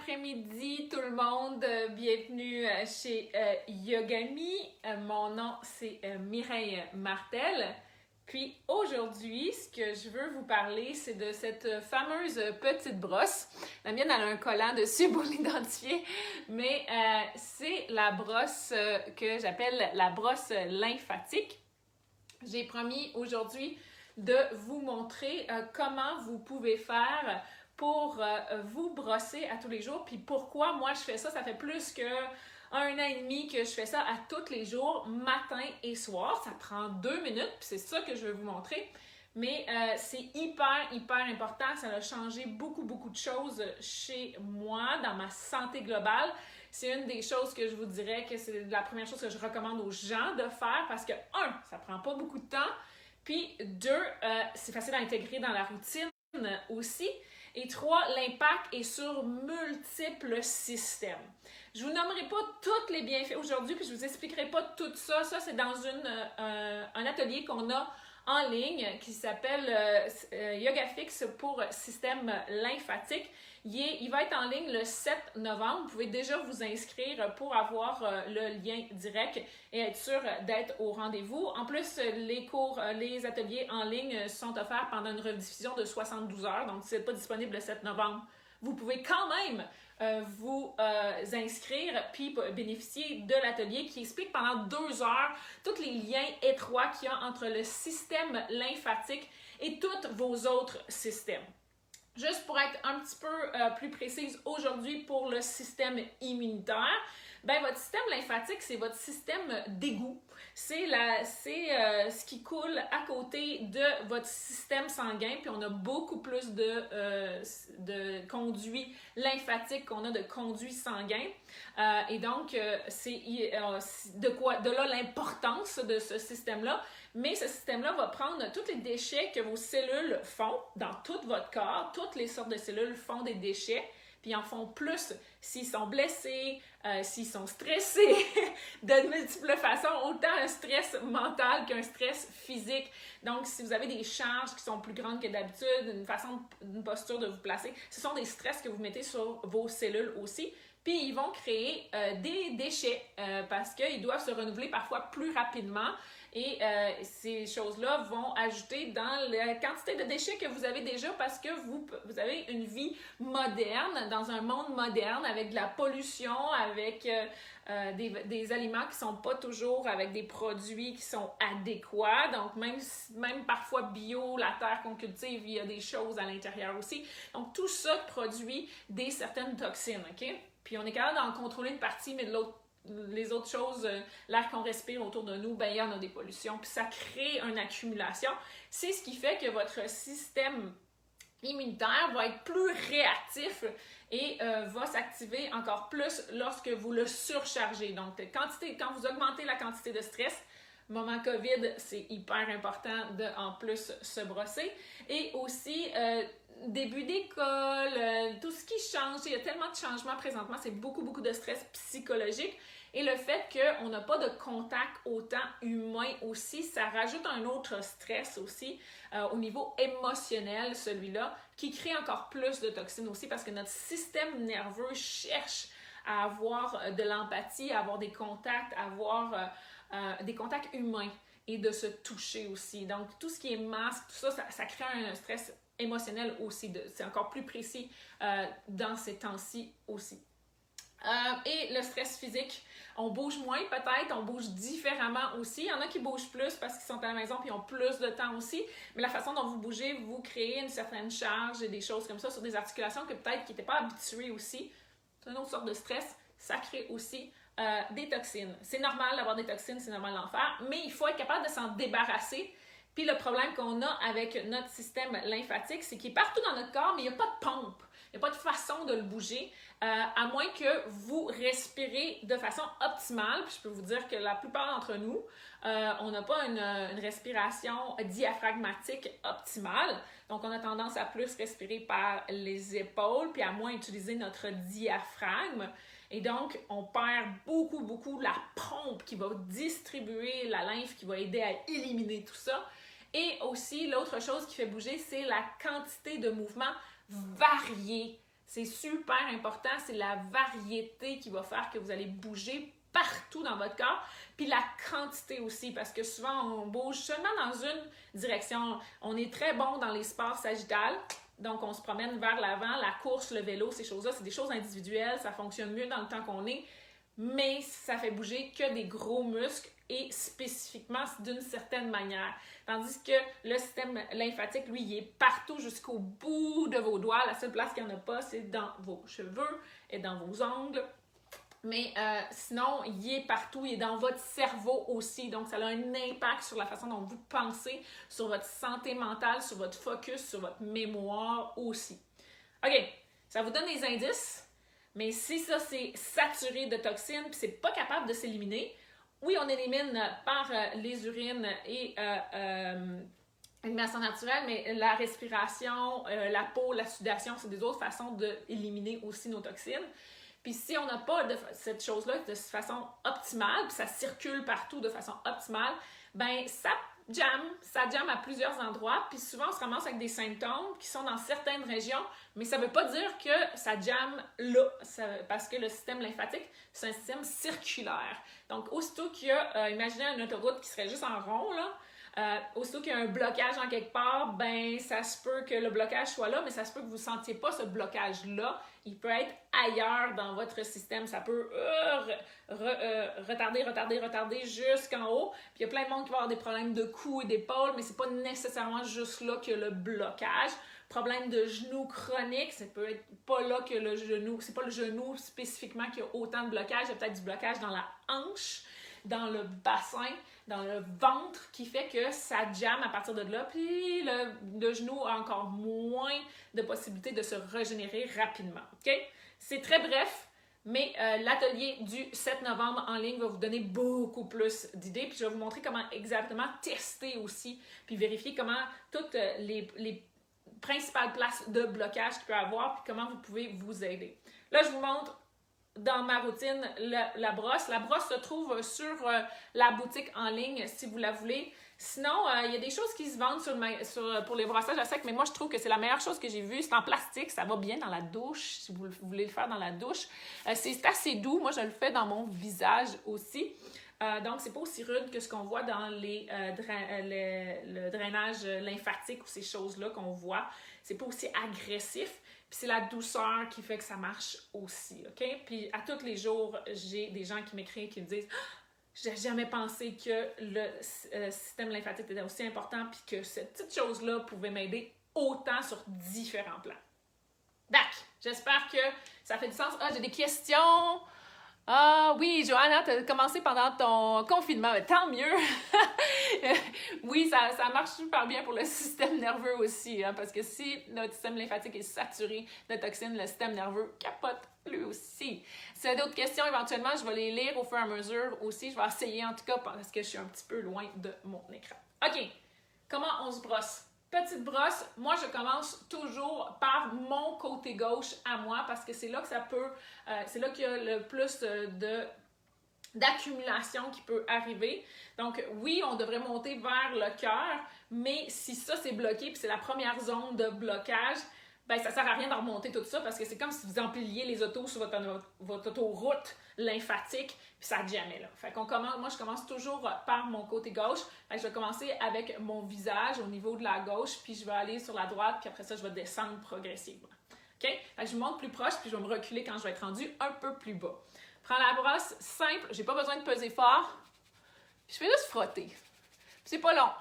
après-midi tout le monde, bienvenue chez Yogami. Mon nom c'est Mireille Martel. Puis aujourd'hui, ce que je veux vous parler, c'est de cette fameuse petite brosse. La mienne, elle a un collant dessus pour l'identifier, mais c'est la brosse que j'appelle la brosse lymphatique. J'ai promis aujourd'hui de vous montrer comment vous pouvez faire pour vous brosser à tous les jours. Puis pourquoi moi je fais ça? Ça fait plus que 1 an et demi que je fais ça à tous les jours, matin et soir. Ça prend 2 minutes, puis c'est ça que je vais vous montrer. Mais c'est hyper important. Ça a changé beaucoup de choses chez moi, dans ma santé globale. C'est une des choses que je vous dirais que c'est la première chose que je recommande aux gens de faire parce que, 1, ça prend pas beaucoup de temps. Puis 2, c'est facile à intégrer dans la routine aussi. Et 3, l'impact est sur multiples systèmes. Je ne vous nommerai pas tous les bienfaits aujourd'hui, puis je ne vous expliquerai pas tout ça. Ça, c'est dans un atelier qu'on a en ligne qui s'appelle YogaFix pour système lymphatique. Il va être en ligne le 7 novembre. Vous pouvez déjà vous inscrire pour avoir le lien direct et être sûr d'être au rendez-vous. En plus, les ateliers en ligne sont offerts pendant une rediffusion de 72 heures. Donc, si vous n'êtes pas disponible le 7 novembre, vous pouvez quand même vous inscrire puis bénéficier de l'atelier qui explique pendant 2 heures tous les liens étroits qu'il y a entre le système lymphatique et tous vos autres systèmes. Juste pour être un petit peu plus précise aujourd'hui pour le système immunitaire, ben votre système lymphatique, c'est votre système d'égout. C'est ce qui coule à côté de votre système sanguin, puis on a beaucoup plus de conduits lymphatiques qu'on a de conduits sanguins. Et donc, c'est de là l'importance de ce système-là. Mais ce système-là va prendre tous les déchets que vos cellules font dans tout votre corps. Toutes les sortes de cellules font des déchets, puis ils en font plus s'ils sont blessés, s'ils sont stressés, de multiples façons, autant un stress mental qu'un stress physique. Donc, si vous avez des charges qui sont plus grandes que d'habitude, une posture de vous placer, ce sont des stress que vous mettez sur vos cellules aussi. Puis, ils vont créer des déchets parce qu'ils doivent se renouveler parfois plus rapidement. Et ces choses-là vont ajouter dans la quantité de déchets que vous avez déjà parce que vous avez une vie moderne, dans un monde moderne, avec de la pollution, avec des aliments qui ne sont pas toujours avec des produits qui sont adéquats. Donc, même parfois bio, la terre qu'on cultive, il y a des choses à l'intérieur aussi. Donc, tout ça produit certaines toxines, OK? Puis, on est capable d'en contrôler une partie, mais les autres choses, l'air qu'on respire autour de nous, ben il y en a des pollutions, puis ça crée une accumulation. C'est ce qui fait que votre système immunitaire va être plus réactif et va s'activer encore plus lorsque vous le surchargez. Donc, quand vous augmentez la quantité de stress, moment COVID, c'est hyper important de en plus se brosser. Et aussi, début d'école, tout ce qui change, il y a tellement de changements présentement, c'est beaucoup de stress psychologique. Et le fait qu'on n'a pas de contact autant humain aussi, ça rajoute un autre stress aussi au niveau émotionnel, celui-là, qui crée encore plus de toxines aussi parce que notre système nerveux cherche à avoir de l'empathie, à avoir des contacts, à avoir des contacts humains et de se toucher aussi. Donc, tout ce qui est masque, tout ça, ça crée un stress émotionnel aussi. C'est encore plus précis dans ces temps-ci aussi. Et le stress physique, on bouge moins peut-être, on bouge différemment aussi. Il y en a qui bougent plus parce qu'ils sont à la maison et ont plus de temps aussi. Mais la façon dont vous bougez, vous créez une certaine charge et des choses comme ça sur des articulations que peut-être qui n'étaient pas habituées aussi. C'est une autre sorte de stress. Ça crée aussi des toxines. C'est normal d'avoir des toxines, c'est normal d'en faire, mais il faut être capable de s'en débarrasser. Puis le problème qu'on a avec notre système lymphatique, c'est qu'il est partout dans notre corps, mais il n'y a pas de pompe. Il n'y a pas de façon de le bouger, à moins que vous respirez de façon optimale. Puis je peux vous dire que la plupart d'entre nous, on n'a pas une respiration diaphragmatique optimale. Donc, on a tendance à plus respirer par les épaules, puis à moins utiliser notre diaphragme. Et donc, on perd beaucoup la pompe qui va distribuer la lymphe, qui va aider à éliminer tout ça. Et aussi, l'autre chose qui fait bouger, c'est la quantité de mouvements variés C'est super important, c'est la variété qui va faire que vous allez bouger partout dans votre corps, puis la quantité aussi, parce que souvent on bouge seulement dans une direction. On est très bon dans les sports sagittales, donc on se promène vers l'avant, la course, le vélo, ces choses-là, c'est des choses individuelles, ça fonctionne mieux dans le temps qu'on est, mais ça fait bouger que des gros muscles et spécifiquement d'une certaine manière. Tandis que le système lymphatique, lui, il est partout jusqu'au bout de vos doigts. La seule place qu'il n'y en a pas, c'est dans vos cheveux et dans vos ongles. Mais sinon, il est partout, il est dans votre cerveau aussi. Donc, ça a un impact sur la façon dont vous pensez, sur votre santé mentale, sur votre focus, sur votre mémoire aussi. OK, ça vous donne des indices, mais si ça, c'est saturé de toxines puis c'est pas capable de s'éliminer, oui, on élimine par les urines et l'élimination naturelle, mais la respiration, la peau, la sudation, c'est des autres façons d'éliminer aussi nos toxines. Puis si on n'a pas de cette chose-là de façon optimale, puis ça circule partout de façon optimale, ben ça jamme à plusieurs endroits, puis souvent on se ramasse avec des symptômes qui sont dans certaines régions, mais ça ne veut pas dire que ça jamme là, parce que le système lymphatique, c'est un système circulaire. Donc aussitôt qu'il y a, imaginez une autoroute qui serait juste en rond, là, aussitôt qu'il y a un blocage en quelque part, ben ça se peut que le blocage soit là, mais ça se peut que vous ne sentiez pas ce blocage-là. Il peut être ailleurs dans votre système. Ça peut retarder jusqu'en haut. Puis il y a plein de monde qui va avoir des problèmes de cou et d'épaule, mais c'est pas nécessairement juste là que le blocage. Problème de genou chronique, ça peut être pas là que le genou, c'est pas le genou spécifiquement qui a autant de blocage. Il y a peut-être du blocage dans la hanche, dans le bassin, dans le ventre, qui fait que ça jamme à partir de là, puis le genou a encore moins de possibilités de se régénérer rapidement. Okay? C'est très bref, mais l'atelier du 7 novembre en ligne va vous donner beaucoup plus d'idées, puis je vais vous montrer comment exactement tester aussi, puis vérifier comment toutes les principales places de blocage qu'il peut y avoir, puis comment vous pouvez vous aider. Là, je vous montre dans ma routine la brosse. La brosse se trouve sur la boutique en ligne si vous la voulez. Sinon, il y a des choses qui se vendent pour les brossages à sec, mais moi, je trouve que c'est la meilleure chose que j'ai vue. C'est en plastique, ça va bien dans la douche, si vous voulez le faire dans la douche. C'est assez doux. Moi, je le fais dans mon visage aussi. Donc, c'est pas aussi rude que ce qu'on voit dans le drainage lymphatique ou ces choses-là qu'on voit. C'est pas aussi agressif. Puis c'est la douceur qui fait que ça marche aussi, OK? Puis à tous les jours, j'ai des gens qui m'écrivent qui me disent « J'ai jamais pensé que le système lymphatique était aussi important puis que cette petite chose-là pouvait m'aider autant sur différents plans. » Dac! J'espère que ça fait du sens. Ah, j'ai des questions! Ah oui, Johanna, tu as commencé pendant ton confinement, mais tant mieux! Oui, ça marche super bien pour le système nerveux aussi, hein, parce que si notre système lymphatique est saturé de toxines, le système nerveux capote lui aussi. Si y a d'autres questions, éventuellement, je vais les lire au fur et à mesure aussi. Je vais essayer en tout cas parce que je suis un petit peu loin de mon écran. OK, comment on se brosse? Petite brosse, moi je commence toujours par mon côté gauche à moi parce que c'est là que c'est là qu'il y a le plus d'accumulation qui peut arriver. Donc oui, on devrait monter vers le cœur, mais si ça c'est bloqué puis c'est la première zone de blocage, ben ça sert à rien de remonter tout ça parce que c'est comme si vous empiliez les autos sur votre autoroute lymphatique puis ça jamais là. Fait qu'on commence, moi je commence toujours par mon côté gauche. Fait que je vais commencer avec mon visage au niveau de la gauche puis je vais aller sur la droite puis après ça je vais descendre progressivement. OK? Fait que je monte plus proche puis je vais me reculer quand je vais être rendu un peu plus bas. Prends la brosse simple, j'ai pas besoin de peser fort. Puis je fais juste frotter. Puis c'est pas long.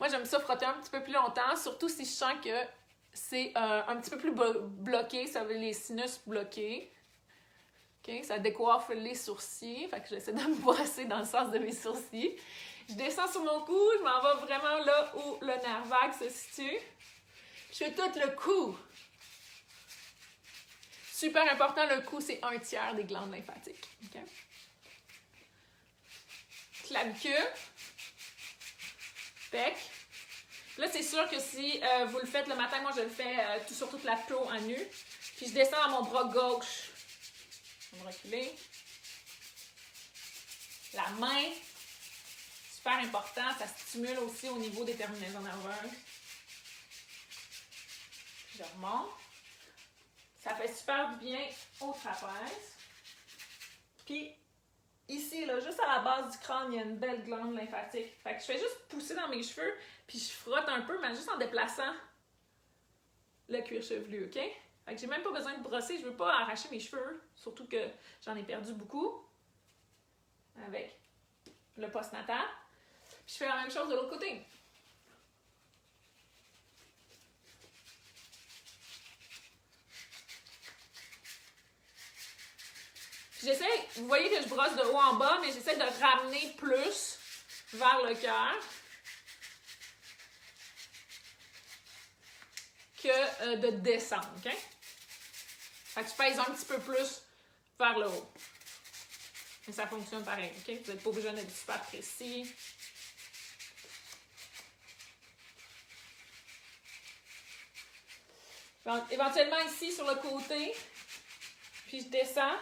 Moi j'aime ça frotter un petit peu plus longtemps, surtout si je sens que c'est un petit peu plus bloqué, ça veut les sinus bloqués. Okay? Ça décoiffe les sourcils, fait que j'essaie de me brosser dans le sens de mes sourcils. Je descends sur mon cou, je m'en vais vraiment là où le nerf vague se situe. Je fais tout le cou. Super important, le cou, c'est 1/3 des glandes lymphatiques. Okay? Clavicule, bec. Là, c'est sûr que si vous le faites le matin, moi je le fais sur toute la peau en nu. Puis je descends à mon bras gauche. Je vais me reculer. La main, super important, ça stimule aussi au niveau des terminaisons nerveuses. Je remonte. Ça fait super du bien au trapèze. Puis, ici, là, juste à la base du crâne, il y a une belle glande lymphatique. Fait que je fais juste pousser dans mes cheveux, puis je frotte un peu, mais juste en déplaçant le cuir chevelu, OK? Fait que j'ai même pas besoin de brosser, je veux pas arracher mes cheveux, surtout que j'en ai perdu beaucoup avec le postnatal. Puis je fais la même chose de l'autre côté. J'essaie, vous voyez que je brosse de haut en bas, mais j'essaie de ramener plus vers le cœur que de descendre, OK? Fait que je pèse un petit peu plus vers le haut. Mais ça fonctionne pareil, OK? Vous n'êtes pas obligé d'être super précis. Donc, éventuellement ici, sur le côté, puis je descends.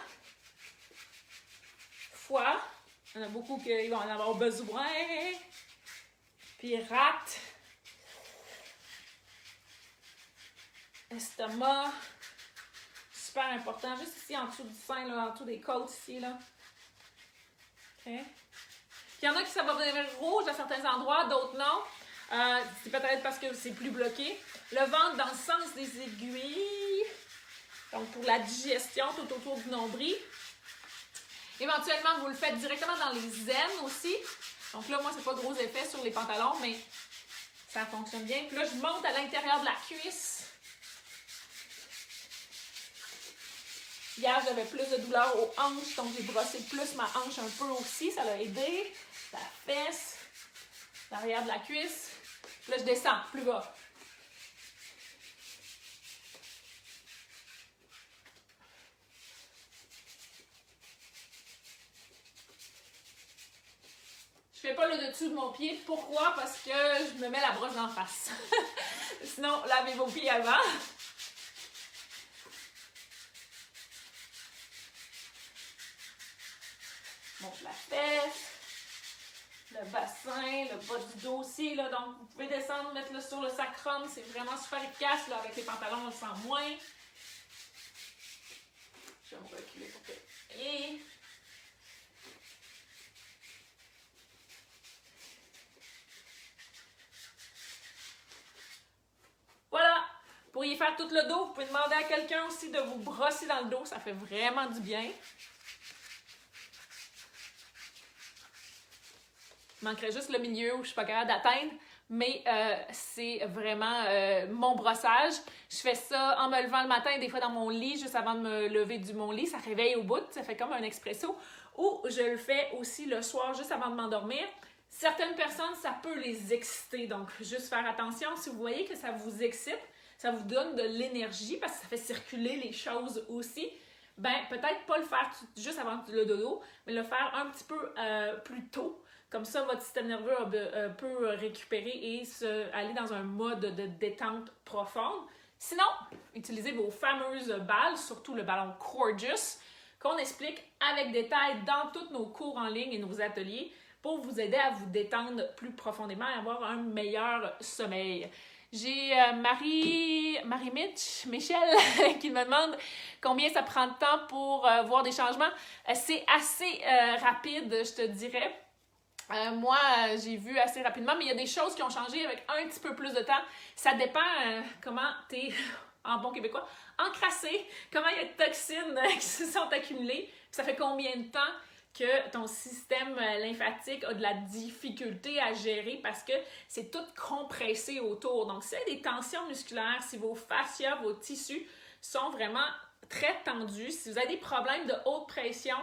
Foie. Il y en a beaucoup qui vont en avoir besoin. Puis rate. Estomac. Super important. Juste ici, en dessous du sein, là, en dessous des côtes, ici, là. OK. Puis il y en a qui ça va devenir rouge à certains endroits, d'autres non. C'est peut-être parce que c'est plus bloqué. Le ventre dans le sens des aiguilles. Donc, pour la digestion tout autour du nombril. Éventuellement, vous le faites directement dans les aines aussi. Donc là, moi, c'est pas gros effet sur les pantalons, mais ça fonctionne bien. Puis là, je monte à l'intérieur de la cuisse. Hier, j'avais plus de douleur aux hanches, donc j'ai brossé plus ma hanche un peu aussi. Ça l'a aidé. La fesse, l'arrière de la cuisse. Puis là, je descends plus bas. Je fais pas le dessus de mon pied. Pourquoi? Parce que je me mets la brosse d'en face. Sinon, lavez vos pieds avant. Monte la fesse, le bassin, le bas du dos aussi. Là. Donc, vous pouvez descendre, mettre le sur le sacrum. C'est vraiment super efficace. Là, avec les pantalons, on le sent moins. Je vais me reculer pour que... Et... voilà! Vous pourriez faire tout le dos. Vous pouvez demander à quelqu'un aussi de vous brosser dans le dos. Ça fait vraiment du bien. Il manquerait juste le milieu où je ne suis pas capable d'atteindre. Mais c'est vraiment mon brossage. Je fais ça en me levant le matin, des fois dans mon lit, juste avant de me lever de mon lit. Ça réveille au bout, ça fait comme un expresso. Ou je le fais aussi le soir, juste avant de m'endormir. Certaines personnes, ça peut les exciter. Donc, juste faire attention. Si vous voyez que ça vous excite, ça vous donne de l'énergie parce que ça fait circuler les choses aussi. Ben, peut-être pas le faire juste avant le dodo, mais le faire un petit peu plus tôt. Comme ça, votre système nerveux peut récupérer et aller dans un mode de détente profonde. Sinon, utilisez vos fameuses balles, surtout le ballon Coregeous, qu'on explique avec détail dans tous nos cours en ligne et nos ateliers pour vous aider à vous détendre plus profondément et avoir un meilleur sommeil. J'ai Michel qui me demande combien ça prend de temps pour voir des changements. C'est assez rapide, je te dirais. Moi, j'ai vu assez rapidement, mais il y a des choses qui ont changé avec un petit peu plus de temps. Ça dépend comment tu es, en bon québécois, encrassé, comment il y a de toxines qui se sont accumulées, puis ça fait combien de temps que ton système lymphatique a de la difficulté à gérer parce que c'est tout compressé autour. Donc, si il y a des tensions musculaires, si vos fascias, vos tissus sont vraiment très tendus, si vous avez des problèmes de haute pression,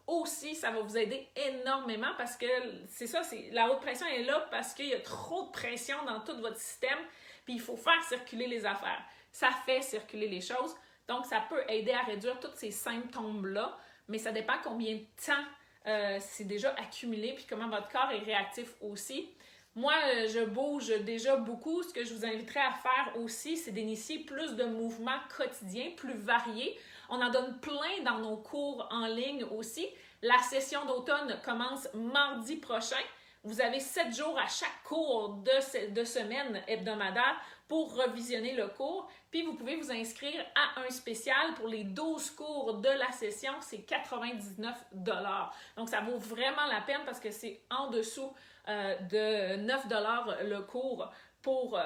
aussi, ça va vous aider énormément parce que c'est ça, la haute pression est là parce qu'il y a trop de pression dans tout votre système, puis il faut faire circuler les affaires. Ça fait circuler les choses, donc ça peut aider à réduire tous ces symptômes-là, mais ça dépend combien de temps c'est déjà accumulé, puis comment votre corps est réactif aussi. Moi, je bouge déjà beaucoup. Ce que je vous inviterais à faire aussi, c'est d'initier plus de mouvements quotidiens, plus variés. On en donne plein dans nos cours en ligne aussi. La session d'automne commence mardi prochain. Vous avez 7 jours à chaque cours de semaine hebdomadaire pour revisionner le cours. Puis vous pouvez vous inscrire à un spécial pour les 12 cours de la session, c'est 99 $. Donc ça vaut vraiment la peine parce que c'est en dessous de 9 $ le cours. Pour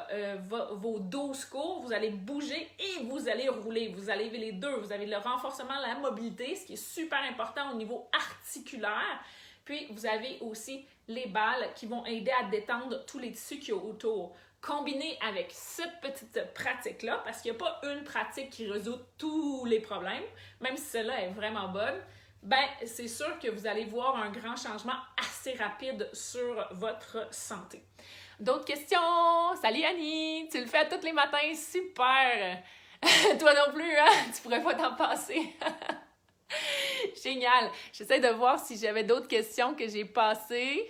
vos 12 cours, vous allez bouger et vous allez rouler. Vous allez les deux. Vous avez le renforcement de la mobilité, ce qui est super important au niveau articulaire. Puis, vous avez aussi les balles qui vont aider à détendre tous les tissus qu'il y a autour. Combiné avec cette petite pratique-là, parce qu'il n'y a pas une pratique qui résout tous les problèmes, même si celle-là est vraiment bonne, ben c'est sûr que vous allez voir un grand changement assez rapide sur votre santé. D'autres questions? Salut Annie! Tu le fais tous les matins, super! Toi non plus, hein? Tu pourrais pas t'en passer. Génial! J'essaie de voir si j'avais d'autres questions que j'ai passées.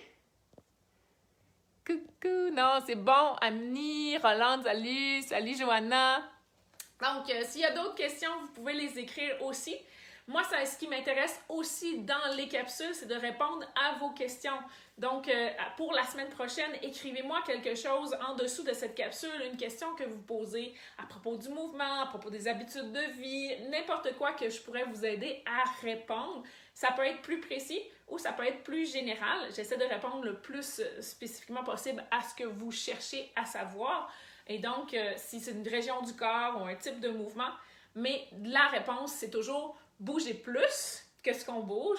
Coucou! Non, c'est bon. Annie, Rolande, salut! Salut Johanna! Donc, s'il y a d'autres questions, vous pouvez les écrire aussi. Moi, ce qui m'intéresse aussi dans les capsules, c'est de répondre à vos questions. Donc, pour la semaine prochaine, écrivez-moi quelque chose en dessous de cette capsule, une question que vous posez à propos du mouvement, à propos des habitudes de vie, n'importe quoi que je pourrais vous aider à répondre. Ça peut être plus précis ou ça peut être plus général. J'essaie de répondre le plus spécifiquement possible à ce que vous cherchez à savoir. Et donc, si c'est une région du corps ou un type de mouvement, mais la réponse, c'est toujours bouger plus que ce qu'on bouge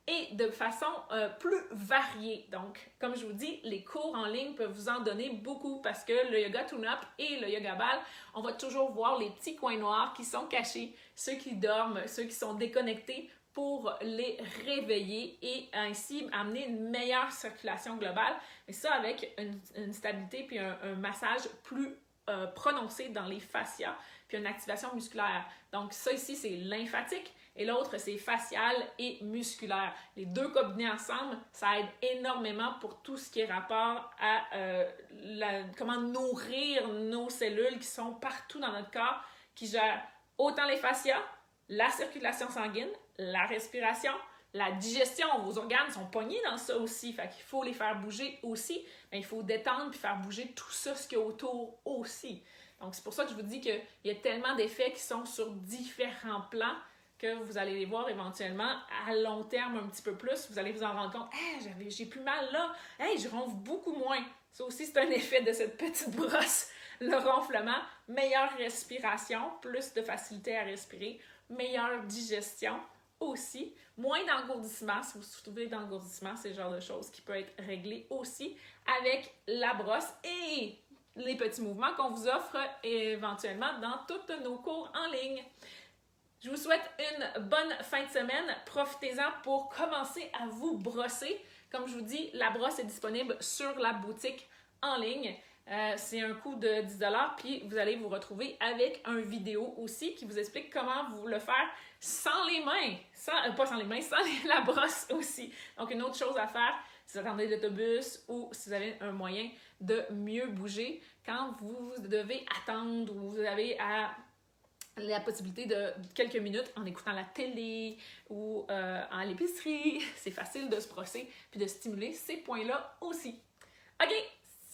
et de façon plus variée. Donc, comme je vous dis, les cours en ligne peuvent vous en donner beaucoup parce que le yoga tune-up et le yoga ball, on va toujours voir les petits coins noirs qui sont cachés, ceux qui dorment, ceux qui sont déconnectés pour les réveiller et ainsi amener une meilleure circulation globale. Et ça avec une stabilité puis un massage plus prononcé dans les fascias puis une activation musculaire. Donc ça ici, c'est lymphatique et l'autre, c'est facial et musculaire. Les deux combinés ensemble, ça aide énormément pour tout ce qui est rapport à comment nourrir nos cellules qui sont partout dans notre corps, qui gèrent autant les fascias, la circulation sanguine, la respiration, la digestion. Vos organes sont pognés dans ça aussi, fait qu'il faut les faire bouger aussi. Mais il faut détendre puis faire bouger tout ça, ce qu'il y a autour aussi. Donc, c'est pour ça que je vous dis qu'il y a tellement d'effets qui sont sur différents plans que vous allez les voir éventuellement à long terme un petit peu plus. Vous allez vous en rendre compte, hey, j'ai plus mal là, hey, je ronfle beaucoup moins. Ça aussi, c'est un effet de cette petite brosse, le ronflement. Meilleure respiration, plus de facilité à respirer, meilleure digestion aussi, moins d'engourdissement. Si vous souffrez d'engourdissement, c'est le genre de choses qui peut être réglé aussi avec la brosse et les petits mouvements qu'on vous offre éventuellement dans tous nos cours en ligne. Je vous souhaite une bonne fin de semaine. Profitez-en pour commencer à vous brosser. Comme je vous dis, la brosse est disponible sur la boutique en ligne. C'est un coût de 10 $, puis vous allez vous retrouver avec une vidéo aussi qui vous explique comment vous le faire sans les mains. Pas sans les mains, sans la brosse aussi. Donc, une autre chose à faire, si vous attendez l'autobus ou si vous avez un moyen de mieux bouger quand vous devez attendre ou vous avez la possibilité de quelques minutes en écoutant la télé ou à l'épicerie. C'est facile de se brosser puis de stimuler ces points-là aussi. OK,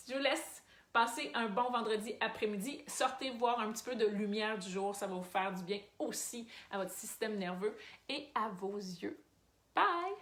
je vous laisse passer un bon vendredi après-midi. Sortez voir un petit peu de lumière du jour. Ça va vous faire du bien aussi à votre système nerveux et à vos yeux. Bye!